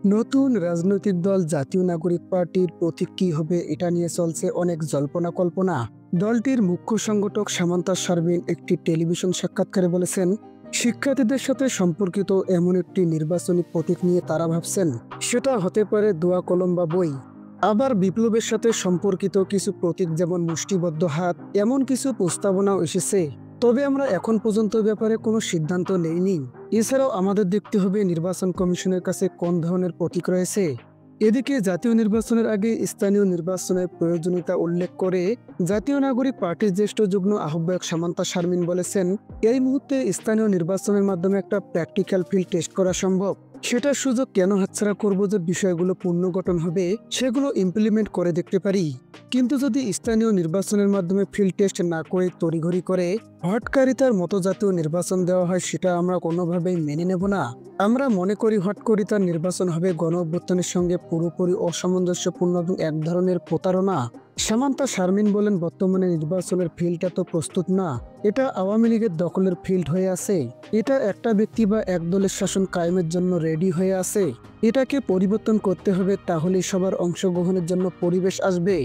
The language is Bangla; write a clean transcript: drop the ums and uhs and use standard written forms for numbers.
নতুন রাজনৈতিক দল জাতীয় নাগরিক পার্টির প্রতীক কি হবে এটা নিয়ে চলছে অনেক জল্পনা কল্পনা। দলটির মুখ্য সংগঠক সামান্তা শারমিন একটি টেলিভিশন সাক্ষাৎকারে বলেছেন, শিক্ষার্থীদের সাথে সম্পর্কিত এমন একটি নির্বাচনী প্রতীক নিয়ে তারা ভাবছেন সেটা হতে পারে দোয়া কলম বা বই। আবার বিপ্লবের সাথে সম্পর্কিত কিছু প্রতীক যেমন মুষ্টিবদ্ধ হাত এমন কিছু প্রস্তাবনাও এসেছে। তবে আমরা এখন পর্যন্ত ব্যাপারে কোনো সিদ্ধান্ত নেইনি। এছাড়াও আমাদের দেখতে হবে নির্বাচন কমিশনের কাছে কোন ধরনের প্রতীক রয়েছে। এদিকে জাতীয় নির্বাচনের আগে স্থানীয় নির্বাচনের প্রয়োজনীয়তা উল্লেখ করে জাতীয় নাগরিক পার্টির জ্যেষ্ঠ যুগ্ম আহ্বায়ক সামান্তা শারমিন বলেছেন, এই মুহূর্তে স্থানীয় নির্বাচনের মাধ্যমে একটা প্র্যাকটিক্যাল ফিল্ড টেস্ট করা সম্ভব। সেটার সুযোগ কেন হাতছাড়া করব যে বিষয়গুলো পুনর্গঠন হবে সেগুলো ইমপ্লিমেন্ট করে দেখতে পারি। কিন্তু যদি স্থানীয় নির্বাচনের মাধ্যমে ফিল্ড টেস্ট না করে তড়িঘড়ি করে হটকারিতার মতো জাতীয় নির্বাচন দেওয়া হয় সেটা আমরা কোনোভাবেই মেনে নেব না। আমরা মনে করি হটকারিতার নির্বাচন হবে গণ অভ্যুত্থানের সঙ্গে পুরোপুরি অসামঞ্জস্যপূর্ণ এবং এক ধরনের প্রতারণা। সামান্তা শারমিন বলেন, বর্তমানে নির্বাচনের ফিল্ডটা তো প্রস্তুত না, এটা আওয়ামী লীগের দখলের ফিল্ড হয়ে আছে। এটা একটা ব্যক্তি বা এক দলের শাসন কায়েমের জন্য রেডি হয়ে আছে। এটাকে পরিবর্তন করতে হবে, তাহলে সবার অংশগ্রহণের জন্য পরিবেশ আসবে।